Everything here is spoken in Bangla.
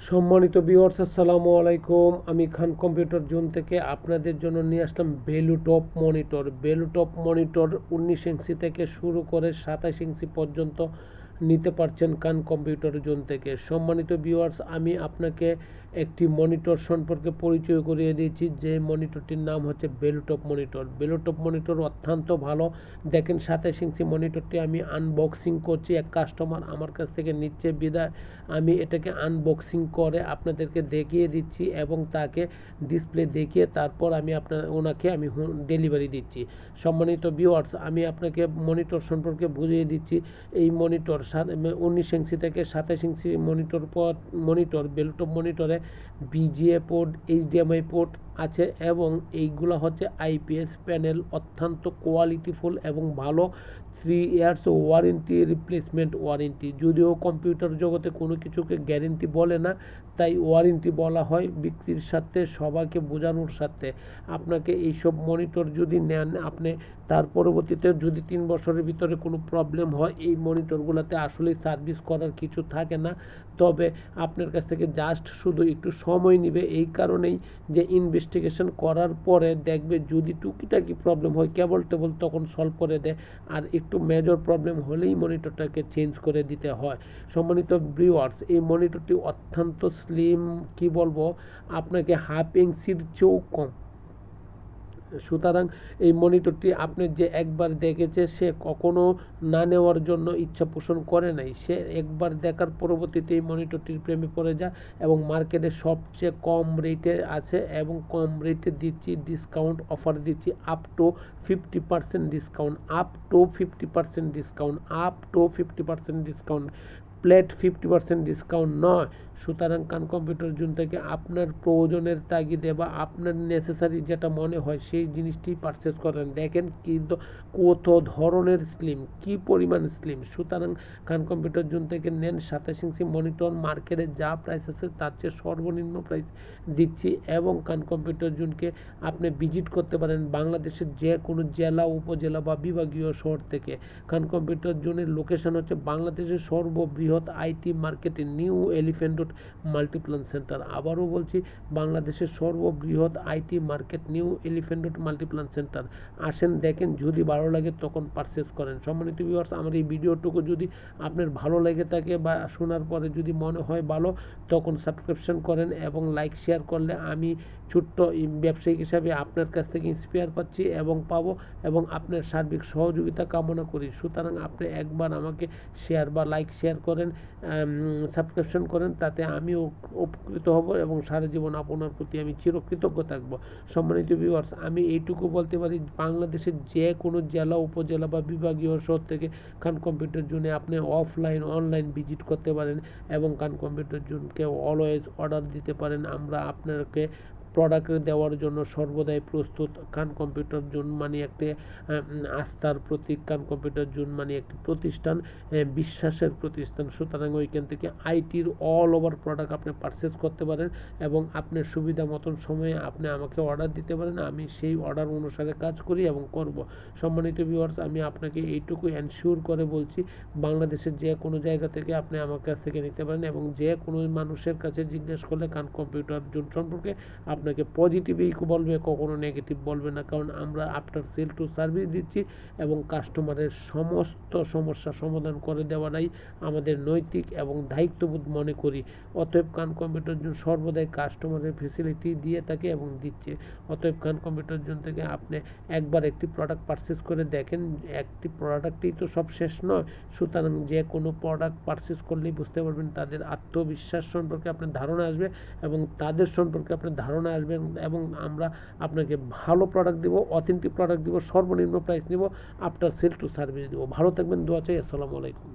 সম্মানিত ভিউয়ার্স, আসসালামু আলাইকুম। আমি খান কম্পিউটার জোন থেকে আপনাদের জন্য নিয়ে আসলাম বেলুটপ মনিটর। বেলুটপ মনিটর 19 ইঞ্চি থেকে শুরু করে 27 ইঞ্চি পর্যন্ত নিতে পারছেন খান কম্পিউটার জোন থেকে। সম্মানিত ভিউয়ার্স, আমি আপনাকে একটি মনিটর সম্পর্কে পরিচয় করিয়ে দিয়েছি, যে মনিটরটির নাম হচ্ছে বেলুটপ মনিটর। বেলুটপ মনিটর অত্যন্ত ভালো। দেখেন 27 ইঞ্চি মনিটরটি আমি আনবক্সিং করছি। এক কাস্টমার আমার কাছ থেকে নিচ্ছে বিদায় আমি এটাকে আনবক্সিং করে আপনাদেরকে দেখিয়ে দিচ্ছি এবং তাকে ডিসপ্লে দেখিয়ে তারপর আমি ওনাকে আমি ডেলিভারি দিচ্ছি। সম্মানিত ভিউয়ার্স, আমি আপনাকে মনিটর সম্পর্কে বুঝিয়ে দিচ্ছি। এই মনিটর 19 ইঞ্চি থেকে 27 ইঞ্চি মনিটর বেলুটপ মনিটরে বিজিএ পোর্ট, এইচডিএমআই পোর্ট আছে এবং এইগুলো হচ্ছে আইপিএস প্যানেল, অত্যন্ত কোয়ালিটিফুল এবং ভালো। 3 ইয়ার্স ওয়ারেন্টি, রিপ্লেসমেন্ট ওয়ারেন্টি। যদিও কম্পিউটার জগতে কোনো কিছুকে গ্যারেন্টি বলে না, তাই ওয়ারেন্টি বলা হয় বিক্রির সাথে, সবাইকে বোঝানোর সাথে। আপনাকে এইসব মনিটর যদি নেন, আপনি তার পরবর্তীতে যদি 3 বছরের ভিতরে কোনো প্রবলেম হয়, এই মনিটরগুলোতে আসলে সার্ভিস করার কিছু থাকে না। তবে আপনার কাছ থেকে জাস্ট শুধু একটু সময় নেবে, এই কারণেই যে ইনভেস্টিগেশন করার পরে দেখবে যদি টুকিটাকি প্রবলেম হয় কেবল তখন সলভ করে দেয়, আর একটু মেজর প্রবলেম হলেই মনিটরটাকে চেঞ্জ করে দিতে হয়। সম্মানিত ভিউয়ার্স, এই মনিটরটি অত্যন্ত স্লিম, কি বলবো আপনাকে, হাফ ইঞ্চির চেয়েও কম। সুতরাং এই মনিটরটি আপনি যে একবার দেখেছে সে কখনো না নেওয়ার জন্য ইচ্ছা পোষণ করে নাই। সে একবার দেখার পরবর্তীতে এই মনিটরটির প্রেমে পড়ে যায় এবং মার্কেটে সবচেয়ে কম রেটে আছে এবং কম রেটে দিচ্ছি, ডিসকাউন্ট অফার দিচ্ছি up to 50% discount, up to 50% discount, up to 50% discount, plate 50% discount নয়। সুতরাং খান কম্পিউটার জোন থেকে আপনার প্রয়োজনের তাগিদে বা আপনার নেসেসারি যেটা মনে হয় সেই জিনিসটি পারচেস করেন। দেখেন কিন্তু কত ধরনের স্লিম, কি পরিমাণ স্লিম। সুতরাং খান কম্পিউটার জোন থেকে নেন। 27 ইঞ্চি মনিটর মার্কেটে যা প্রাইস আছে তার চেয়ে সর্বনিম্ন প্রাইস দিচ্ছি এবং খান কম্পিউটার জোনকে আপনি ভিজিট করতে পারেন বাংলাদেশের যে কোনো জেলা, উপজেলা বা বিভাগীয় শহর থেকে। খান কম্পিউটার জোনের লোকেশন হচ্ছে বাংলাদেশের সর্ববৃহৎ আইটি মার্কেটে new elephant road Multiplan centre. আবারও বলছি, বাংলাদেশের সর্ববৃহৎ IT market new elephant road Multiplan centre. আসেন, দেখেন, যদি ভালো লাগে তখন পারচেস করেন। সম্মানিত ভিউয়ার্স, আমার এই ভিডিওটুকু যদি আপনার ভালো লেগে থাকে বা শোনার পরে যদি মনে হয় ভালো, তখন সাবস্ক্রিপশন করেন এবং লাইক শেয়ার করলে আমি ছোট্ট ব্যবসায়িক হিসাবে আপনার কাছ থেকে ইন্সপায়ার পাচ্ছি এবং পাবো এবং আপনার সার্বিক সহযোগিতা কামনা করি। সুতরাং আপনি একবার আমাকে শেয়ার বা লাইক শেয়ার করেন, সাবস্ক্রিপশন করেন, তাতে আমিও উপকৃত হব এবং সারা জীবন আপনার প্রতি আমি চিরকৃতজ্ঞ থাকব। সম্মানিত ভিউয়ার্স, আমি এইটুকু বলতে পারি, বাংলাদেশের যে কোনো জেলা, উপজেলা বা বিভাগীয় শহর থেকে খান কম্পিউটার জোনে আপনি অফলাইন অনলাইন ভিজিট করতে পারেন এবং খান কম্পিউটার জোনকে অলওয়েজ অর্ডার দিতে পারেন। আমরা আপনাকে প্রোডাক্ট দেওয়ার জন্য সর্বদাই প্রস্তুত। খান কম্পিউটার জোন মানে একটি আস্থার প্রতীক। খান কম্পিউটার জোন মানে একটি প্রতিষ্ঠান, বিশ্বাসের প্রতিষ্ঠান। সুতরাং ওইখান থেকে আইটির অল ওভার প্রোডাক্ট আপনি পারচেস করতে পারেন এবং আপনার সুবিধা মতন সময়ে আপনি আমাকে অর্ডার দিতে পারেন। আমি সেই অর্ডার অনুসারে কাজ করি এবং করব। সম্মানিত ভিউয়ার্স, আমি আপনাকে এইটুকু এনশিওর করে বলছি, বাংলাদেশের যে কোনো জায়গা থেকে আপনি আমার কাছ থেকে নিতে পারেন এবং যে কোনো মানুষের কাছে জিজ্ঞেস করলে খান কম্পিউটার জোন সম্পর্কে আপনাকে পজিটিভই বলবে, কখনো নেগেটিভ বলবে না। কারণ আমরা আফটার সেল টু সার্ভিস দিচ্ছি এবং কাস্টমারের সমস্ত সমস্যা সমাধান করে দেওয়াটাই আমাদের নৈতিক এবং দায়িত্ববোধ মনে করি। অতএব খান কম্পিউটার জোন সর্বদাই কাস্টমারের ফেসিলিটি দিয়ে থাকে এবং দিচ্ছে। অতএব খান কম্পিউটার জোন থেকে আপনি একবার একটি প্রোডাক্ট পারচেস করে দেখেন। একটি প্রোডাক্টই তো সব শেষ নয়। সুতরাং যে কোনো প্রোডাক্ট পারচেস করলেই বুঝতে পারবেন তাদের আত্মবিশ্বাস সম্পর্কে আপনার ধারণা আসবে এবং তাদের সম্পর্কে আপনার ধারণা আসবে এবং আমরা আপনাকে ভালো প্রোডাক্ট দেবো, অথেন্টিক প্রোডাক্ট দেবো, সর্বনিম্ন প্রাইস নেব, আফটার সেল টু সার্ভিস দেবো। ভালো থাকবেন, দোয়া চাই। আসসালামু আলাইকুম।